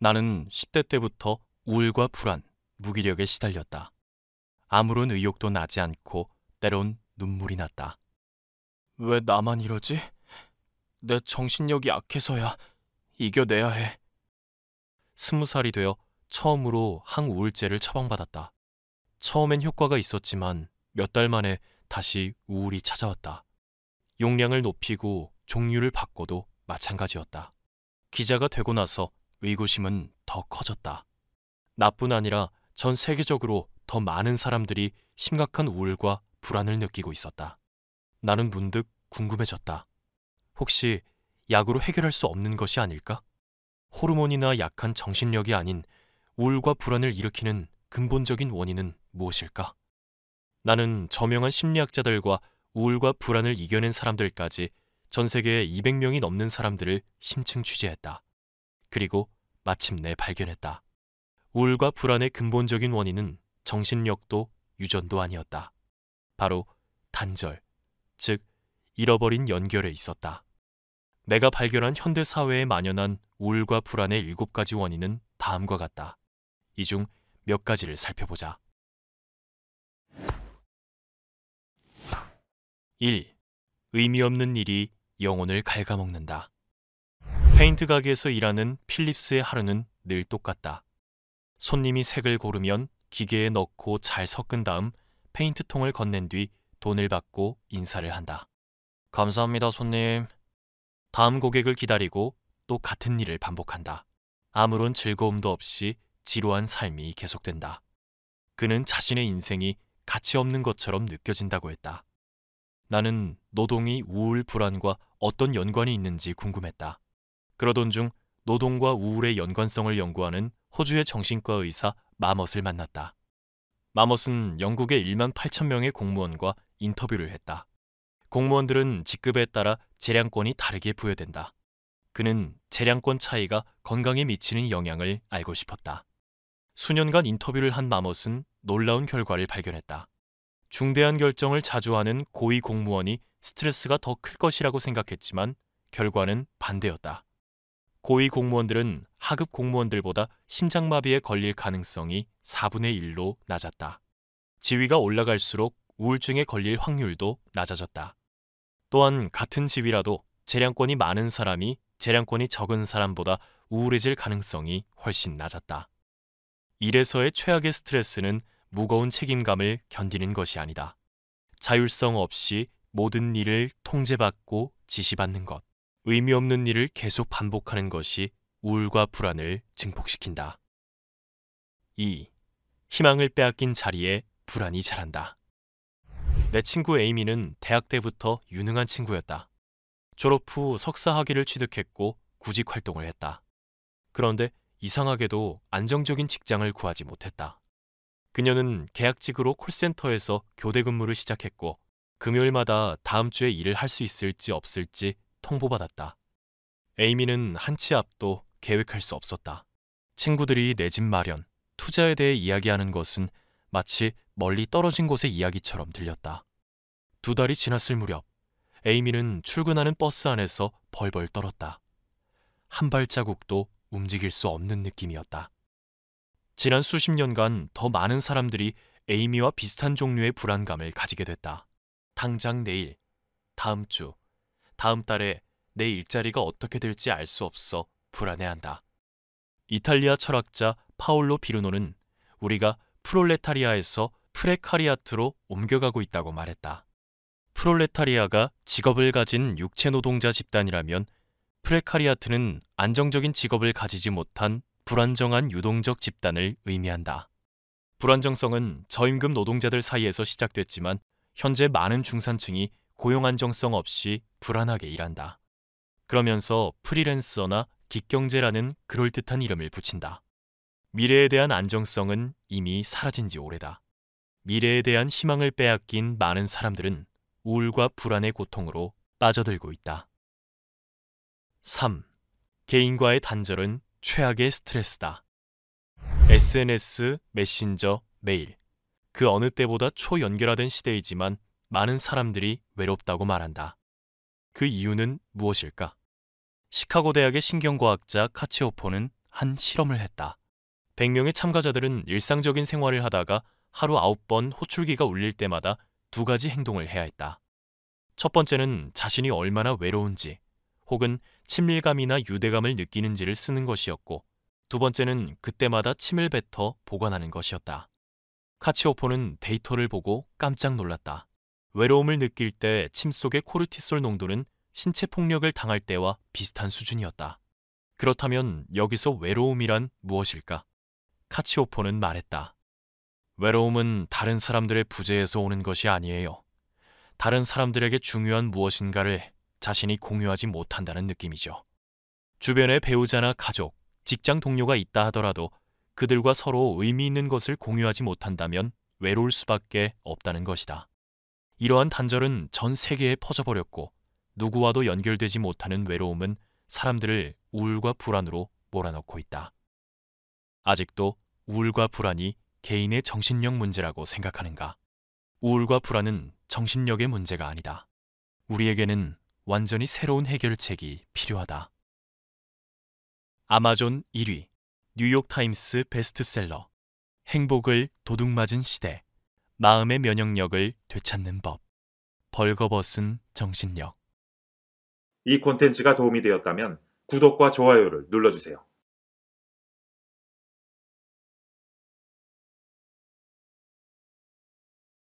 나는 10대 때부터 우울과 불안, 무기력에 시달렸다. 아무런 의욕도 나지 않고 때론 눈물이 났다. 왜 나만 이러지? 내 정신력이 약해서야. 이겨내야 해. 20살이 되어 처음으로 항우울제를 처방받았다. 처음엔 효과가 있었지만 몇 달 만에 다시 우울이 찾아왔다. 용량을 높이고 종류를 바꿔도 마찬가지였다. 기자가 되고 나서 의구심은 더 커졌다. 나뿐 아니라 전 세계적으로 더 많은 사람들이 심각한 우울과 불안을 느끼고 있었다. 나는 문득 궁금해졌다. 혹시 약으로 해결할 수 없는 것이 아닐까? 호르몬이나 약한 정신력이 아닌 우울과 불안을 일으키는 근본적인 원인은 무엇일까? 나는 저명한 심리학자들과 우울과 불안을 이겨낸 사람들까지 전 세계에 200명이 넘는 사람들을 심층 취재했다. 그리고 마침내 발견했다. 우울과 불안의 근본적인 원인은 정신력도 유전도 아니었다. 바로 단절, 즉 잃어버린 연결에 있었다. 내가 발견한 현대 사회에 만연한 우울과 불안의 7가지 원인은 다음과 같다. 이 중 몇 가지를 살펴보자. 1. 의미 없는 일이 영혼을 갉아먹는다. 페인트 가게에서 일하는 필립스의 하루는 늘 똑같다. 손님이 색을 고르면 기계에 넣고 잘 섞은 다음 페인트통을 건넨 뒤 돈을 받고 인사를 한다. 감사합니다, 손님. 다음 고객을 기다리고 또 같은 일을 반복한다. 아무런 즐거움도 없이 지루한 삶이 계속된다. 그는 자신의 인생이 가치 없는 것처럼 느껴진다고 했다. 나는 노동이 우울, 불안과 어떤 연관이 있는지 궁금했다. 그러던 중 노동과 우울의 연관성을 연구하는 호주의 정신과 의사 마멋을 만났다. 마멋은 영국의 1만 8천 명의 공무원과 인터뷰를 했다. 공무원들은 직급에 따라 재량권이 다르게 부여된다. 그는 재량권 차이가 건강에 미치는 영향을 알고 싶었다. 수년간 인터뷰를 한 마멋은 놀라운 결과를 발견했다. 중대한 결정을 자주 하는 고위 공무원이 스트레스가 더 클 것이라고 생각했지만 결과는 반대였다. 고위 공무원들은 하급 공무원들보다 심장마비에 걸릴 가능성이 4분의 1로 낮았다. 지위가 올라갈수록 우울증에 걸릴 확률도 낮아졌다. 또한 같은 지위라도 재량권이 많은 사람이 재량권이 적은 사람보다 우울해질 가능성이 훨씬 낮았다. 일에서의 최악의 스트레스는 무거운 책임감을 견디는 것이 아니다. 자율성 없이 모든 일을 통제받고 지시받는 것, 의미 없는 일을 계속 반복하는 것이 우울과 불안을 증폭시킨다. 2. 희망을 빼앗긴 자리에 불안이 자란다. 내 친구 에이미는 대학 때부터 유능한 친구였다. 졸업 후 석사 학위를 취득했고 구직 활동을 했다. 그런데 이상하게도 안정적인 직장을 구하지 못했다. 그녀는 계약직으로 콜센터에서 교대 근무를 시작했고 금요일마다 다음 주에 일을 할 수 있을지 없을지 통보받았다. 에이미는 한치 앞도 계획할 수 없었다. 친구들이 내 집 마련, 투자에 대해 이야기하는 것은 마치 멀리 떨어진 곳의 이야기처럼 들렸다. 2달이 지났을 무렵 에이미는 출근하는 버스 안에서 벌벌 떨었다. 한 발자국도 움직일 수 없는 느낌이었다. 지난 수십 년간 더 많은 사람들이 에이미와 비슷한 종류의 불안감을 가지게 됐다. 당장 내일, 다음 주, 다음 달에 내 일자리가 어떻게 될지 알 수 없어 불안해한다. 이탈리아 철학자 파올로 비르노는 우리가 프롤레타리아에서 프레카리아트로 옮겨가고 있다고 말했다. 프롤레타리아가 직업을 가진 육체 노동자 집단이라면 프레카리아트는 안정적인 직업을 가지지 못한 불안정한 유동적 집단을 의미한다. 불안정성은 저임금 노동자들 사이에서 시작됐지만 현재 많은 중산층이 고용 안정성 없이 불안하게 일한다. 그러면서 프리랜서나 긱경제라는 그럴듯한 이름을 붙인다. 미래에 대한 안정성은 이미 사라진 지 오래다. 미래에 대한 희망을 빼앗긴 많은 사람들은 우울과 불안의 고통으로 빠져들고 있다. 3. 개인과의 단절은 최악의 스트레스다. SNS, 메신저, 메일. 그 어느 때보다 초연결화된 시대이지만 많은 사람들이 외롭다고 말한다. 그 이유는 무엇일까? 시카고 대학의 신경과학자 카치오포는 한 실험을 했다. 100명의 참가자들은 일상적인 생활을 하다가 하루 9번 호출기가 울릴 때마다 2가지 행동을 해야 했다. 첫 번째는 자신이 얼마나 외로운지 혹은 친밀감이나 유대감을 느끼는지를 쓰는 것이었고, 두 번째는 그때마다 침을 뱉어 보관하는 것이었다. 카치오포는 데이터를 보고 깜짝 놀랐다. 외로움을 느낄 때 침 속의 코르티솔 농도는 신체 폭력을 당할 때와 비슷한 수준이었다. 그렇다면 여기서 외로움이란 무엇일까? 카치오포는 말했다. 외로움은 다른 사람들의 부재에서 오는 것이 아니에요. 다른 사람들에게 중요한 무엇인가를 자신이 공유하지 못한다는 느낌이죠. 주변에 배우자나 가족, 직장 동료가 있다 하더라도 그들과 서로 의미 있는 것을 공유하지 못한다면 외로울 수밖에 없다는 것이다. 이러한 단절은 전 세계에 퍼져버렸고, 누구와도 연결되지 못하는 외로움은 사람들을 우울과 불안으로 몰아넣고 있다. 아직도 우울과 불안이 개인의 정신력 문제라고 생각하는가? 우울과 불안은 정신력의 문제가 아니다. 우리에게는 완전히 새로운 해결책이 필요하다. 아마존 1위, 뉴욕타임스 베스트셀러, 행복을 도둑맞은 시대, 마음의 면역력을 되찾는 법, 벌거벗은 정신력. 이 콘텐츠가 도움이 되었다면 구독과 좋아요를 눌러주세요.